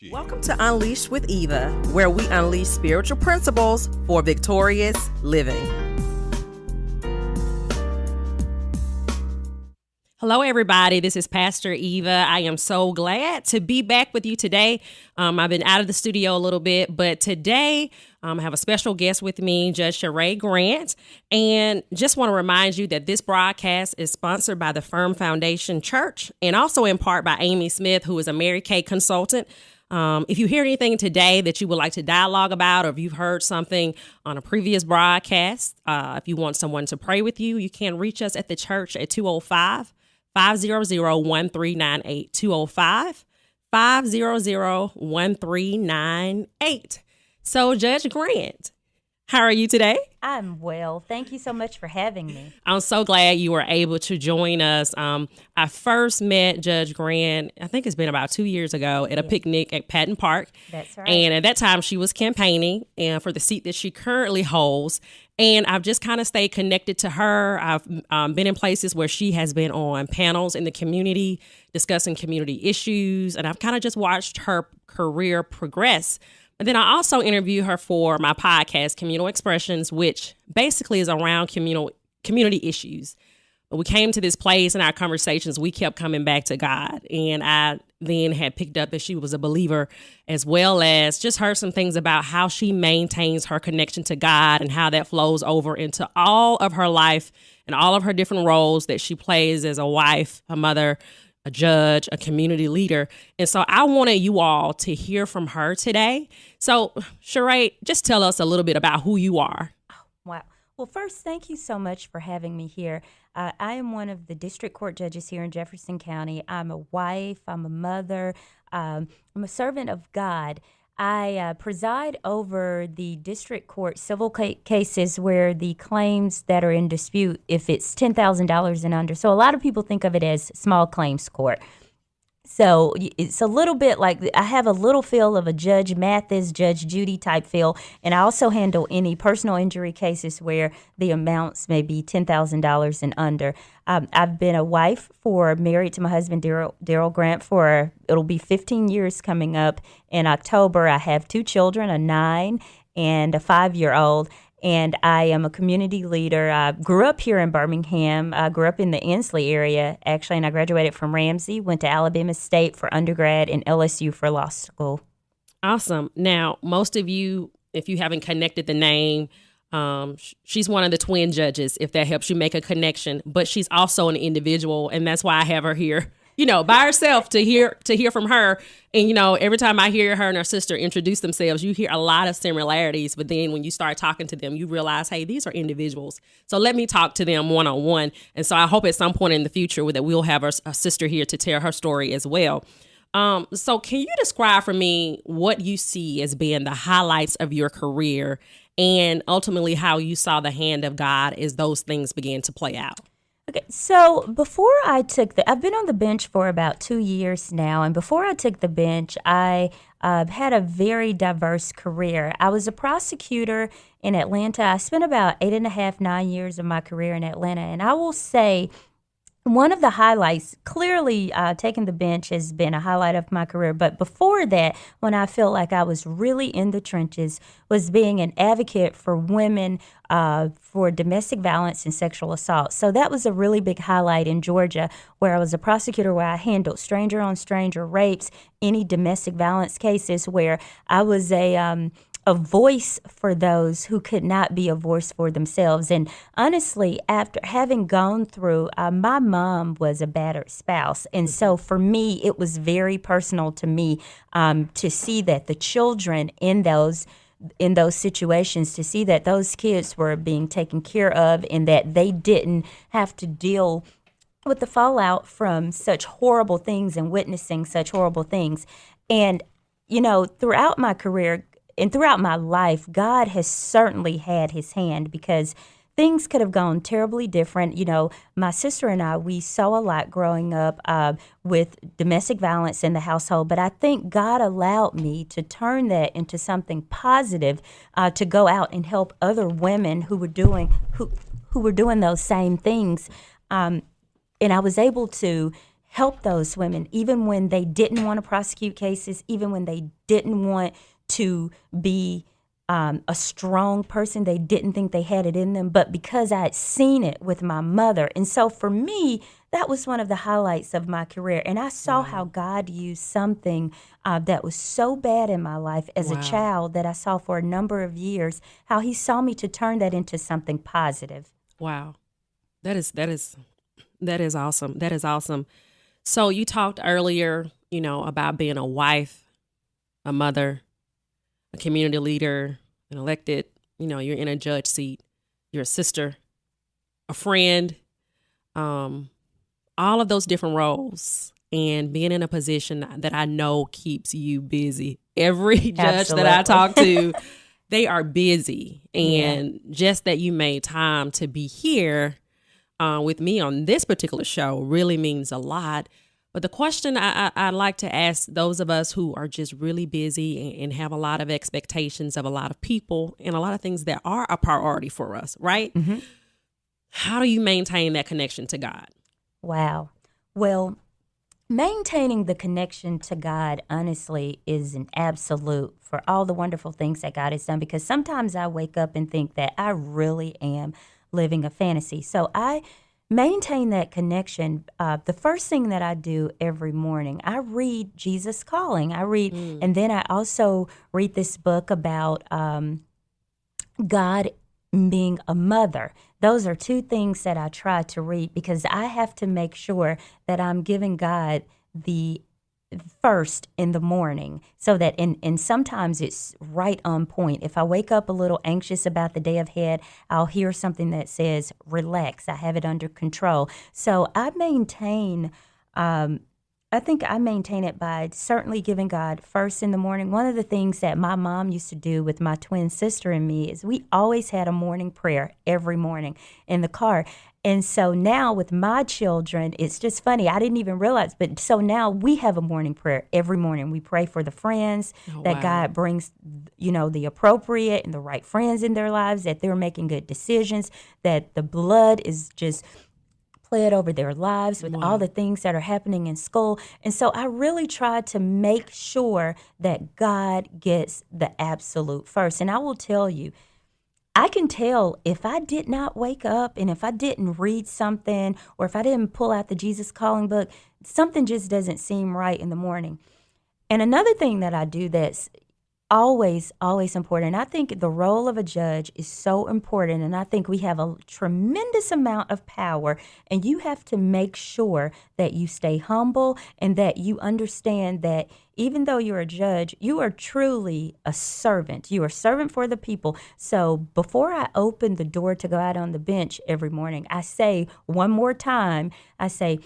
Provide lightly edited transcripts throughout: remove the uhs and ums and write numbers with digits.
Welcome to Unleashed with Eva, where we unleash spiritual principles for victorious living. Hello, everybody. This is Pastor Eva. I am so glad to be back with you today. I've been out of the studio a little bit, but today I have a special guest with me, Judge Shera Grant. And just want to remind you that this broadcast is sponsored by the Firm Foundation Church and also in part by Amy Smith, who is a Mary Kay consultant. If you hear anything today that you would like to dialogue about, or if you've heard something on a previous broadcast, if you want someone to pray with you, you can reach us at the church at 205-500-1398, 205-500-1398. So, Judge Grant, how are you today? I'm well. Thank you so much for having me. I'm so glad you were able to join us. I first met Judge Grant, I think it's been about 2 years ago, at a picnic at Patton Park. That's right. And at that time, she was campaigning for the seat that she currently holds. And I've just kind of stayed connected to her. I've been in places where she has been on panels in the community discussing community issues. And I've kind of just watched her career progress. And then I also interview her for my podcast, Communal Expressions, which basically is around community issues. But we came to this place in our conversations, we kept coming back to God. And I then had picked up that she was a believer, as well as just heard some things about how she maintains her connection to God and how that flows over into all of her life and all of her different roles that she plays as a wife, a mother, a judge, a community leader. And so I wanted you all to hear from her today. So, Shera, just tell us a little bit about who you are. Wow. Well, first, thank you so much for having me here. I am one of the district court judges here in Jefferson County. I'm a wife. I'm a mother. I'm a servant of God. I preside over the district court civil cases where the claims that are in dispute, if it's $10,000 and under. So a lot of people think of it as small claims court. So it's a little bit like I have a little feel of a Judge Mathis, Judge Judy type feel. And I also handle any personal injury cases where the amounts may be $10,000 and under. I've been a wife married to my husband, Daryl Grant, it'll be 15 years coming up in October. I have 2 children, a 9 and a 5-year-old. And I am a community leader. I grew up here in Birmingham. I grew up in the Inslee area, actually, and I graduated from Ramsey, went to Alabama State for undergrad, and LSU for law school. Awesome. Now, most of you, if you haven't connected the name, she's one of the twin judges, if that helps you make a connection. But she's also an individual, and that's why I have her here, by herself to hear from her. And, every time I hear her and her sister introduce themselves, you hear a lot of similarities. But then when you start talking to them, you realize, hey, these are individuals. So let me talk to them one-on-one. And so I hope at some point in the future that we'll have a sister here to tell her story as well. So can you describe for me what you see as being the highlights of your career and ultimately how you saw the hand of God as those things began to play out? Okay, so before I've been on the bench for about 2 years now, and before I took the bench, I had a very diverse career. I was a prosecutor in Atlanta. I spent about 8.5, 9 years of my career in Atlanta, and I will say one of the highlights, clearly taking the bench has been a highlight of my career, but before that, when I felt like I was really in the trenches, was being an advocate for women for domestic violence and sexual assault. So that was a really big highlight in Georgia, where I was a prosecutor, where I handled stranger-on-stranger rapes, any domestic violence cases, where I was a voice for those who could not be a voice for themselves. And honestly, after having gone through, my mom was a battered spouse. And so for me, it was very personal to me to see that the children in those situations, to see that those kids were being taken care of and that they didn't have to deal with the fallout from such horrible things and witnessing such horrible things. And, throughout my career, and throughout my life, God has certainly had his hand, because things could have gone terribly different. My sister and I, we saw a lot growing up with domestic violence in the household, but I think God allowed me to turn that into something positive, to go out and help other women who were doing those same things. And I was able to help those women, even when they didn't want to prosecute cases, even when they didn't want to be a strong person. They didn't think they had it in them, but because I had seen it with my mother. And so for me, that was one of the highlights of my career. And I saw how God used something that was so bad in my life as a child that I saw for a number of years, how he saw me to turn that into something positive. Wow. That is awesome. That is awesome. So you talked earlier, about being a wife, a mother, a community leader, an elected, you're in a judge seat, you're a sister, a friend, all of those different roles, and being in a position that I know keeps you busy. Every judge that I talk to, they are busy. And just that you made time to be here with me on this particular show really means a lot. But the question I'd like to ask those of us who are just really busy and have a lot of expectations of a lot of people and a lot of things that are a priority for us, right? Mm-hmm. How do you maintain that connection to God? Wow. Well, maintaining the connection to God, honestly, is an absolute for all the wonderful things that God has done, because sometimes I wake up and think that I really am living a fantasy. So I maintain that connection. The first thing that I do every morning, I read Jesus Calling. I read, and then I also read this book about God being a mother. Those are two things that I try to read, because I have to make sure that I'm giving God the first in the morning, so that and sometimes it's right on point. If I wake up a little anxious about the day ahead, I'll hear something that says, relax, I have it under control. So I maintain I think I maintain it by certainly giving God first in the morning. One of the things that my mom used to do with my twin sister and me is we always had a morning prayer every morning in the car. And so now with my children, it's just funny. I didn't even realize, but so now we have a morning prayer every morning. We pray for the friends that God brings, the appropriate and the right friends in their lives, that they're making good decisions, that the blood is just pled over their lives with all the things that are happening in school. And so I really try to make sure that God gets the absolute first. And I will tell you, I can tell if I did not wake up and if I didn't read something, or if I didn't pull out the Jesus Calling book, something just doesn't seem right in the morning. And another thing that I do that's always important, I think the role of a judge is so important, and I think we have a tremendous amount of power, and you have to make sure that you stay humble and that you understand that even though you're a judge, you are truly a servant. You are a servant for the people. So before I open the door to go out on the bench every morning, I say one more time, I say,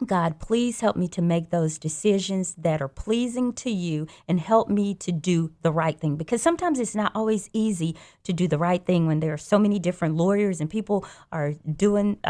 God, please help me to make those decisions that are pleasing to you, and help me to do the right thing. Because sometimes it's not always easy to do the right thing when there are so many different lawyers and people are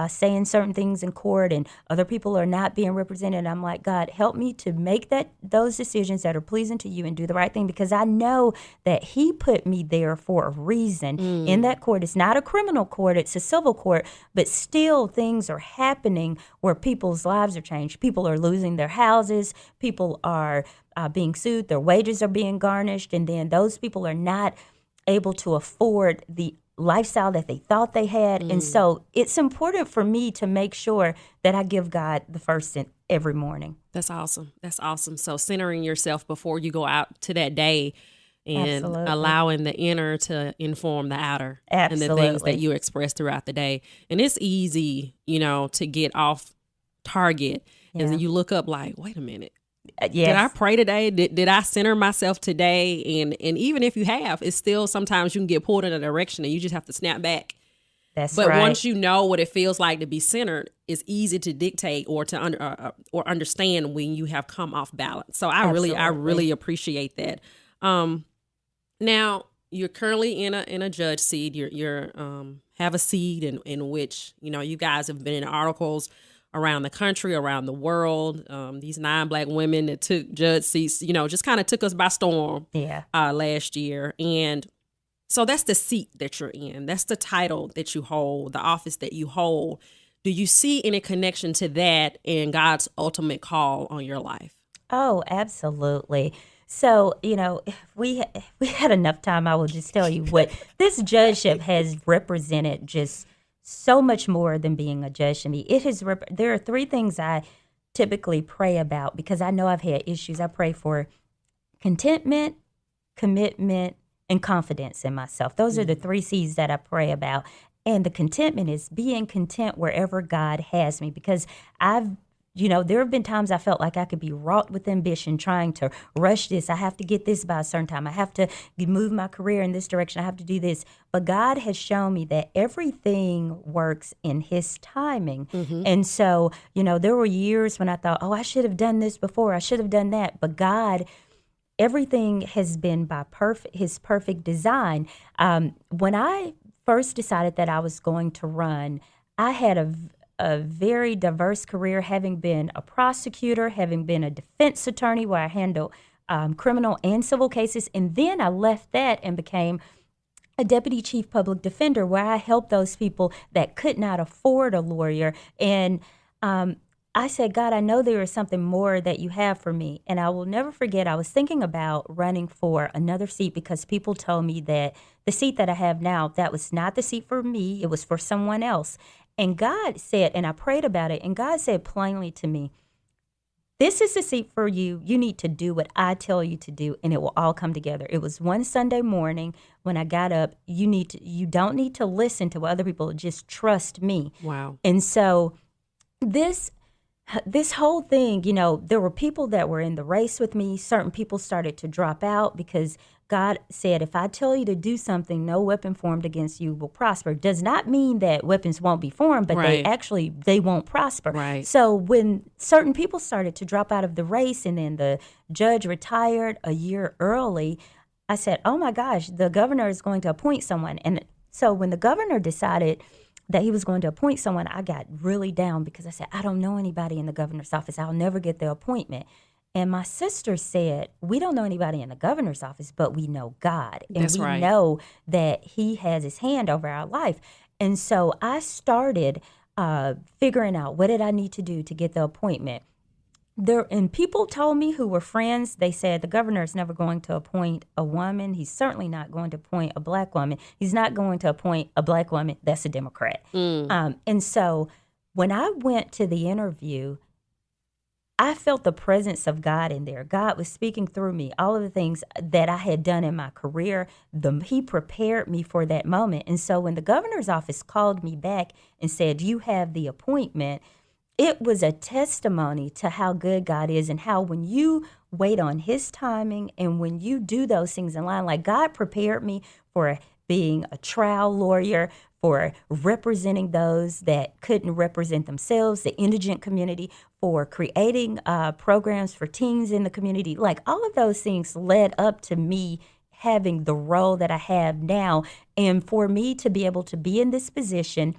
saying certain things in court, and other people are not being represented. I'm like, God, help me to make those decisions that are pleasing to you and do the right thing, because I know that he put me there for a reason. In that court, it's not a criminal court, it's a civil court, but still things are happening where people's lives are changed. People are losing their houses. People are being sued. Their wages are being garnished. And then those people are not able to afford the lifestyle that they thought they had. And so it's important for me to make sure that I give God the first in every morning. That's awesome. That's awesome. So centering yourself before you go out to that day, and allowing the inner to inform the outer. And the things that you express throughout the day. And it's easy, to get off target. And then you look up like, wait a minute. Did I pray today? Did I center myself today? And even if you have, it's still sometimes you can get pulled in a direction and you just have to snap back. But once you know what it feels like to be centered, it's easy to dictate or to or understand when you have come off balance. So I really appreciate that. Now you're currently in a judge seat. You're have a seat in which you guys have been in articles around the country, around the world. These 9 Black women that took judge seats, just kind of took us by storm last year. And so that's the seat that you're in. That's the title that you hold, the office that you hold. Do you see any connection to that and God's ultimate call on your life? Oh, absolutely. So, if we had enough time, I will just tell you what this judgeship has represented just so much more than being a judge to me. There are three things I typically pray about because I know I've had issues. I pray for contentment, commitment, and confidence in myself. Those are the three C's that I pray about. And the contentment is being content wherever God has me because there have been times I felt like I could be wrought with ambition trying to rush this. I have to get this by a certain time. I have to move my career in this direction. I have to do this. But God has shown me that everything works in His timing. And so, there were years when I thought, I should have done this before. I should have done that. But God, everything has been by His perfect design. When I first decided that I was going to run, I had a very diverse career, having been a prosecutor, having been a defense attorney where I handled criminal and civil cases. And then I left that and became a deputy chief public defender where I helped those people that could not afford a lawyer. And I said, God, I know there is something more that you have for me. And I will never forget, I was thinking about running for another seat because people told me that the seat that I have now, that was not the seat for me. It was for someone else. And God said, and I prayed about it, and God said plainly to me, this is the seat for you. You need to do what I tell you to do, and it will all come together. It was one Sunday morning when I got up. You don't need to listen to what other people, just trust me. Wow. And so this whole thing, there were people that were in the race with me. Certain people started to drop out because God said, if I tell you to do something, no weapon formed against you will prosper. Does not mean that weapons won't be formed, but they won't prosper. Right. So when certain people started to drop out of the race and then the judge retired a year early, I said, oh my gosh, the governor is going to appoint someone. And so when the governor decided that he was going to appoint someone, I got really down because I said, I don't know anybody in the governor's office. I'll never get the appointment. And my sister said, we don't know anybody in the governor's office, but we know God. And That's right. know that He has His hand over our life. And so I started figuring out what did I need to do to get the appointment. And people told me who were friends, they said the governor is never going to appoint a woman. He's certainly not going to appoint a black woman. He's not going to appoint a black woman that's a Democrat. And so when I went to the interview, I felt the presence of God in there. God was speaking through me, all of the things that I had done in my career. He prepared me for that moment. And so when the governor's office called me back and said, you have the appointment, it was a testimony to how good God is and how when you wait on His timing and when you do those things in line, like God prepared me for being a trial lawyer, for representing those that couldn't represent themselves, the indigent community, for creating programs for teens in the community. Like all of those things led up to me having the role that I have now. And for me to be able to be in this position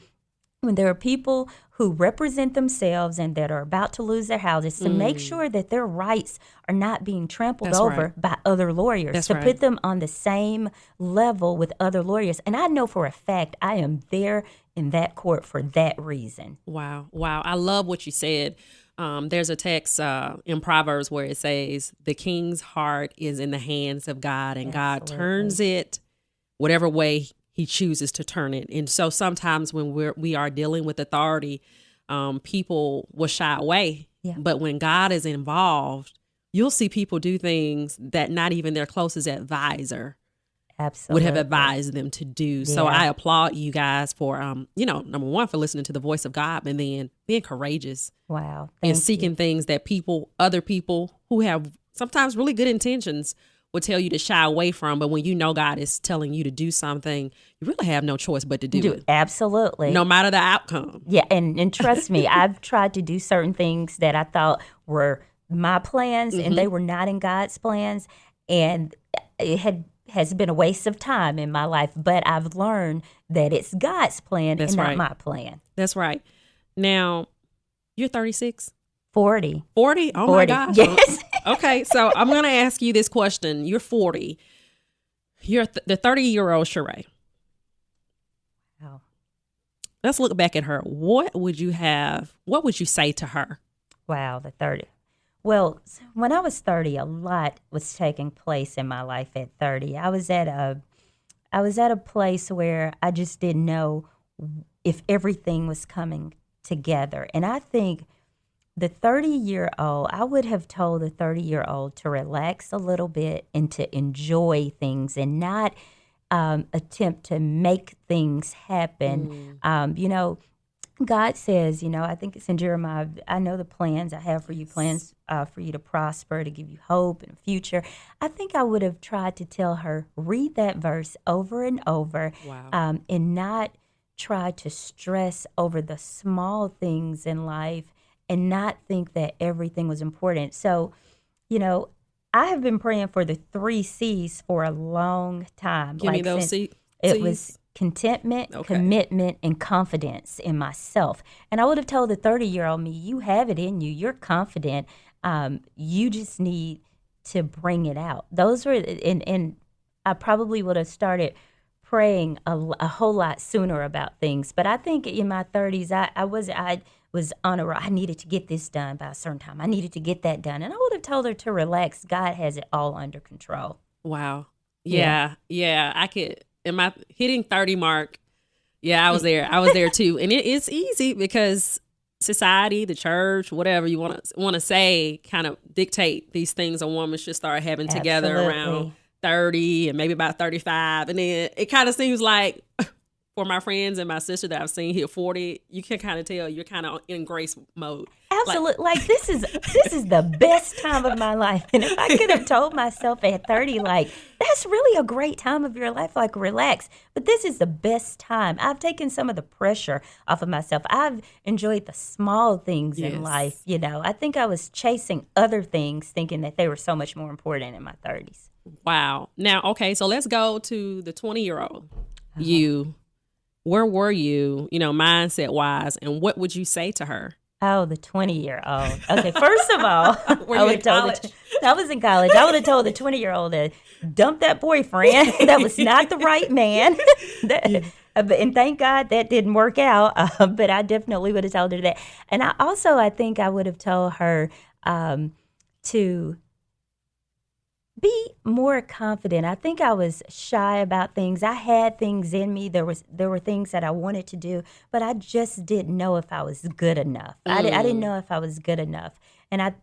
when there are people who represent themselves and that are about to lose their houses, to make sure that their rights are not being trampled over by other lawyers, put them on the same level with other lawyers. And I know for a fact I am there in that court for that reason. Wow. I love what you said. There's a text in Proverbs where it says, the king's heart is in the hands of God, and God turns it whatever way He chooses to turn it. And so sometimes when we are dealing with authority, people will shy away. Yeah. But when God is involved, you'll see people do things that not even their closest advisor would have advised them to do. Yeah. So I applaud you guys for, number one, for listening to the voice of God, and then being courageous. Wow. And seeking things that other people who have sometimes really good intentions will tell you to shy away from. But when you know God is telling you to do something, you really have no choice but to do it. Absolutely. No matter the outcome. Yeah. And trust me, I've tried to do certain things that I thought were my plans and they were not in God's plans. And it has been a waste of time in my life. But I've learned that it's God's plan and not my plan. That's right. Now, you're 36? 40. 40? Oh, 40. My gosh. Yes. Okay, so I'm going to ask you this question. You're 40. You're the 30-year-old Shera. Wow. let's look back at her. What would you say to her? Wow, the 30. Well, when I was 30, a lot was taking place in my life at 30. I was at a place where I just didn't know if everything was coming together. And I think the 30-year-old, I would have told the 30-year-old to relax a little bit and to enjoy things and not attempt to make things happen. God says, I think it's in Jeremiah, I know the plans I have for you, plans for you to prosper, to give you hope and a future. I think I would have tried to tell her, read that verse over and over. Wow. And not try to stress over the small things in life and not think that everything was important. So, I have been praying for the 3 C's for a long time. Give me those C's. It was contentment, commitment, and confidence in myself. And I would have told the 30-year-old me, you have it in you. You're confident. You just need to bring it out. Those were, and I probably would have started praying a whole lot sooner about things. But I think in my 30s, I was on a roll. I needed to get this done by a certain time. I needed to get that done. And I would have told her to relax. God has it all under control. Wow. Yeah. I could, in my hitting 30 mark, I was there. I was there too. And it's easy because society, the church, whatever you want to say, kind of dictate these things a woman should start having together around 30 and maybe about 35. And then it kind of seems like for my friends and my sister that I've seen hit 40, you can kind of tell you're kind of in grace mode. Absolutely. Like this is the best time of my life. And if I could have told myself at 30, like, that's really a great time of your life, like relax. But this is the best time. I've taken some of the pressure off of myself. I've enjoyed the small things in life. I think I was chasing other things thinking that they were so much more important in my 30s. Wow. Now, okay, so let's go to the 20-year-old. You. Where were you, mindset wise, and what would you say to her? Oh, the 20-year-old. Okay, first of all, were you in college? I was in college. I would have told the 20-year-old to dump that boyfriend. That was not the right man. And thank God that didn't work out. But I definitely would have told her that. And I think I would have told her to be more confident. I think I was shy about things. I had things in me. There were things that I wanted to do, but I just didn't know if I was good enough. I didn't know if I was good enough. And I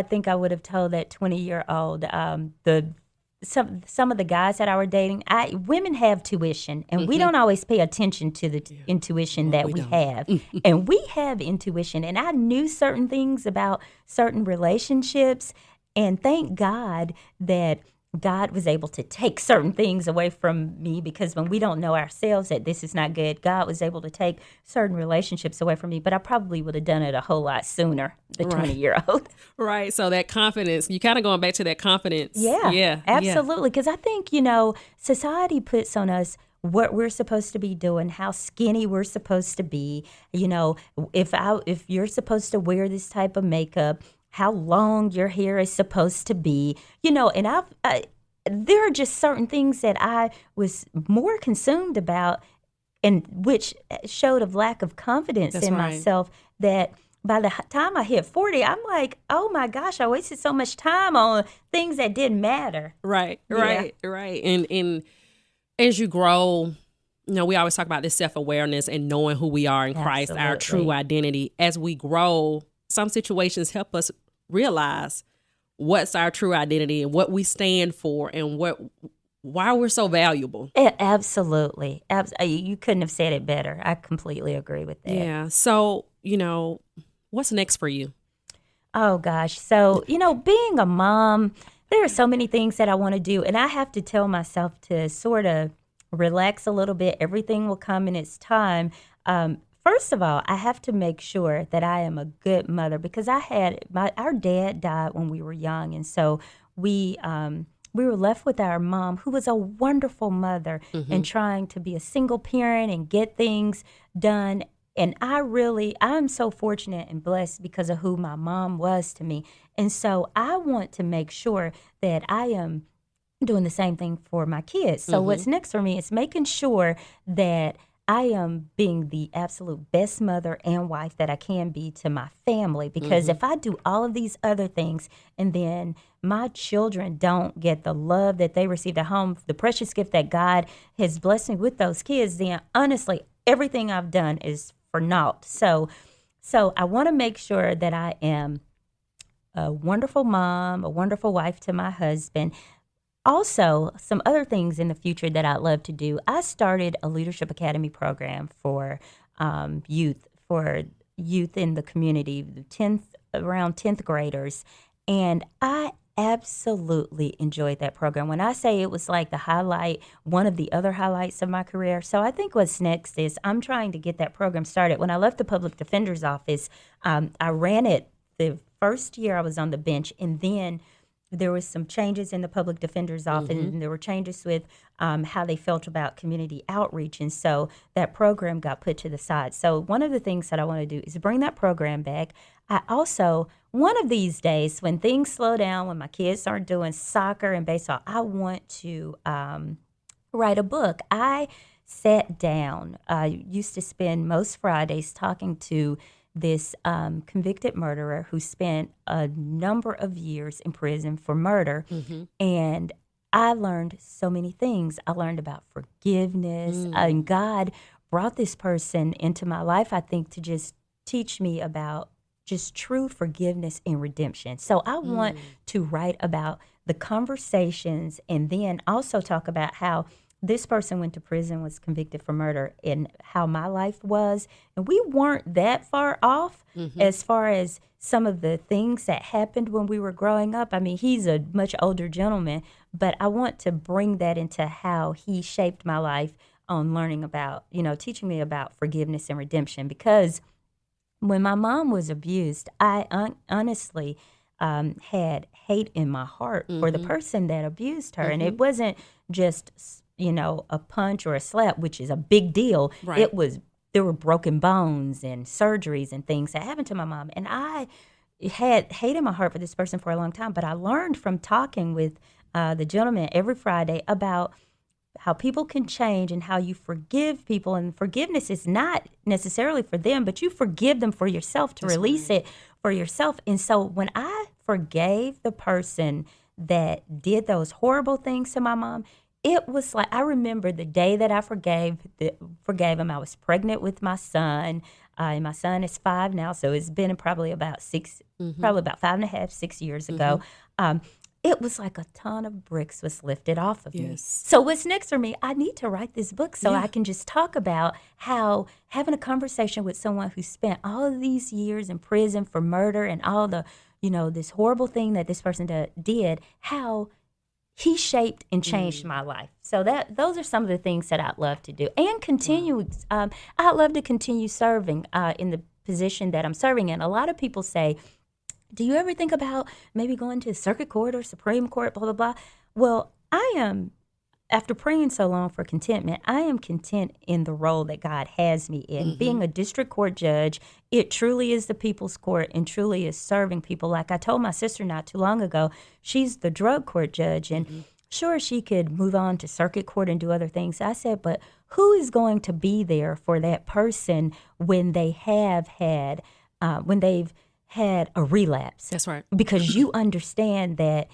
think I would have told that 20-year-old some of the guys that I were dating, women have tuition, and we don't always pay attention to the intuition that we have. And we have intuition, and I knew certain things about certain relationships. And thank God that God was able to take certain things away from me, because when we don't know ourselves that this is not good, God was able to take certain relationships away from me. But I probably would have done it a whole lot sooner, the 20-year-old. Right. So that confidence, you kind of going back to that confidence. Yeah, absolutely. Because I think, society puts on us what we're supposed to be doing, how skinny we're supposed to be. If you're supposed to wear this type of makeup, how long your hair is supposed to be, and there are just certain things that I was more consumed about, and which showed a lack of confidence in myself, that by the time I hit 40, I'm like, oh my gosh, I wasted so much time on things that didn't matter. Right. And as you grow, we always talk about this self-awareness and knowing who we are in Christ, our true identity. As we grow, some situations help us realize what's our true identity and what we stand for and why we're so valuable. Absolutely. You couldn't have said it better. I completely agree with that. Yeah. So, what's next for you? Oh, gosh. So, being a mom, there are so many things that I want to do, and I have to tell myself to sort of relax a little bit. Everything will come in its time. First of all, I have to make sure that I am a good mother, because our dad died when we were young, and so we were left with our mom, who was a wonderful mother, and trying to be a single parent and get things done. And I'm so fortunate and blessed because of who my mom was to me. And so I want to make sure that I am doing the same thing for my kids. So what's next for me is making sure that I am being the absolute best mother and wife that I can be to my family. Because if I do all of these other things and then my children don't get the love that they received at home, the precious gift that God has blessed me with those kids, then honestly, everything I've done is for naught. So I want to make sure that I am a wonderful mom, a wonderful wife to my husband. Also, some other things in the future that I'd love to do. I started a leadership academy program for youth in the community, around 10th graders, and I absolutely enjoyed that program. When I say it was like the highlight, one of the other highlights of my career. So I think what's next is I'm trying to get that program started. When I left the public defender's office, I ran it the first year I was on the bench, and then there was some changes in the public defender's office, and there were changes with how they felt about community outreach, and so that program got put to the side. So one of the things that I want to do is bring that program back. I also, one of these days, when things slow down, when my kids aren't doing soccer and baseball, I want to write a book. I sat down. I used to spend most Fridays talking to this convicted murderer who spent a number of years in prison for murder. And I learned so many things. I learned about forgiveness. And God brought this person into my life, I think, to just teach me about just true forgiveness and redemption. So I want to write about the conversations and then also talk about how this person went to prison, was convicted for murder, and how my life was. And we weren't that far off as far as some of the things that happened when we were growing up. I mean, he's a much older gentleman, but I want to bring that into how he shaped my life on learning about, teaching me about forgiveness and redemption. Because when my mom was abused, I honestly had hate in my heart for the person that abused her. And it wasn't just a punch or a slap, which is a big deal. Right. There were broken bones and surgeries and things that happened to my mom. And I had hate in my heart for this person for a long time. But I learned from talking with the gentleman every Friday about how people can change and how you forgive people. And forgiveness is not necessarily for them, but you forgive them for yourself, to release it for yourself. And so when I forgave the person that did those horrible things to my mom, it was like, I remember the day that I forgave him. I was pregnant with my son. And my son is 5 now, so it's been probably about 5.5, 6 years ago. It was like a ton of bricks was lifted off of me. So what's next for me? I need to write this book so I can just talk about how having a conversation with someone who spent all of these years in prison for murder and all the, this horrible thing that this person did, how he shaped and changed my life. So those are some of the things that I'd love to do and continue. I'd love to continue serving in the position that I'm serving in. A lot of people say, do you ever think about maybe going to the circuit court or Supreme Court, blah, blah, blah? Well, I am, after praying so long for contentment, I am content in the role that God has me in. Being a district court judge, it truly is the people's court and truly is serving people. Like I told my sister not too long ago, she's the drug court judge, and sure, she could move on to circuit court and do other things. I said, but who is going to be there for that person when they have had, when they've had a relapse? That's right. Because you understand that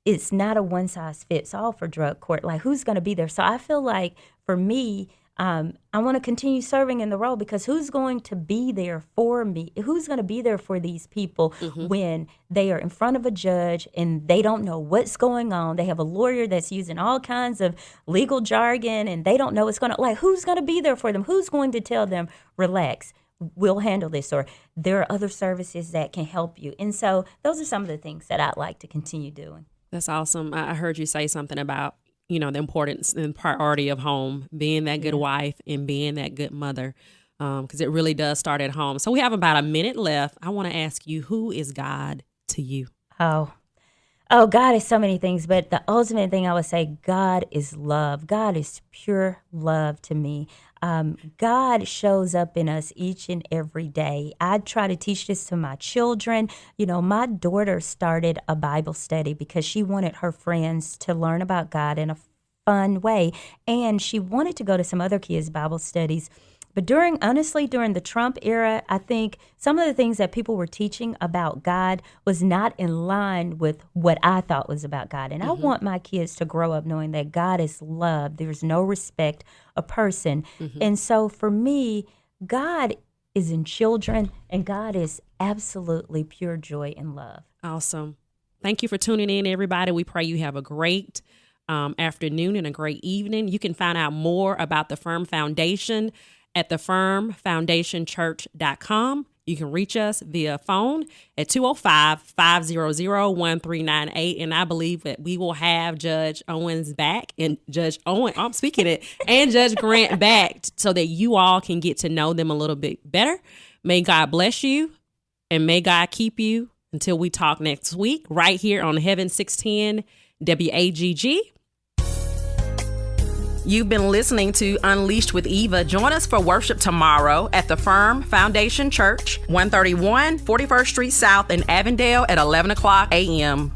it's not a one-size-fits-all for drug court. Like, who's going to be there? So I feel like, for me, I want to continue serving in the role, because who's going to be there for me? Who's going to be there for these people when they are in front of a judge and they don't know what's going on? They have a lawyer that's using all kinds of legal jargon and they don't know what's going to, like, who's going to be there for them? Who's going to tell them, relax, we'll handle this, or there are other services that can help you? And so those are some of the things that I'd like to continue doing. That's awesome. I heard you say something about, the importance and priority of home, being that good wife and being that good mother, because it really does start at home. So we have about a minute left. I want to ask you, who is God to you? Oh, God is so many things, but the ultimate thing I would say, God is love. God is pure love to me. God shows up in us each and every day. I try to teach this to my children. My daughter started a Bible study because she wanted her friends to learn about God in a fun way. And she wanted to go to some other kids' Bible studies. But during the Trump era, I think some of the things that people were teaching about God was not in line with what I thought was about God. And I want my kids to grow up knowing that God is love. There's no respect of person. And so for me, God is in children, and God is absolutely pure joy and love. Awesome. Thank you for tuning in, everybody. We pray you have a great afternoon and a great evening. You can find out more about the Firm Foundation at thefirmfoundationchurch.com. You can reach us via phone at 205-500-1398. And I believe that we will have Judge Owens back and Judge Grant back so that you all can get to know them a little bit better. May God bless you and may God keep you until we talk next week right here on Heaven 610 WAGG. You've been listening to Unleashed with Eva. Join us for worship tomorrow at the Firm Foundation Church, 131 41st Street South in Avondale at 11 o'clock a.m.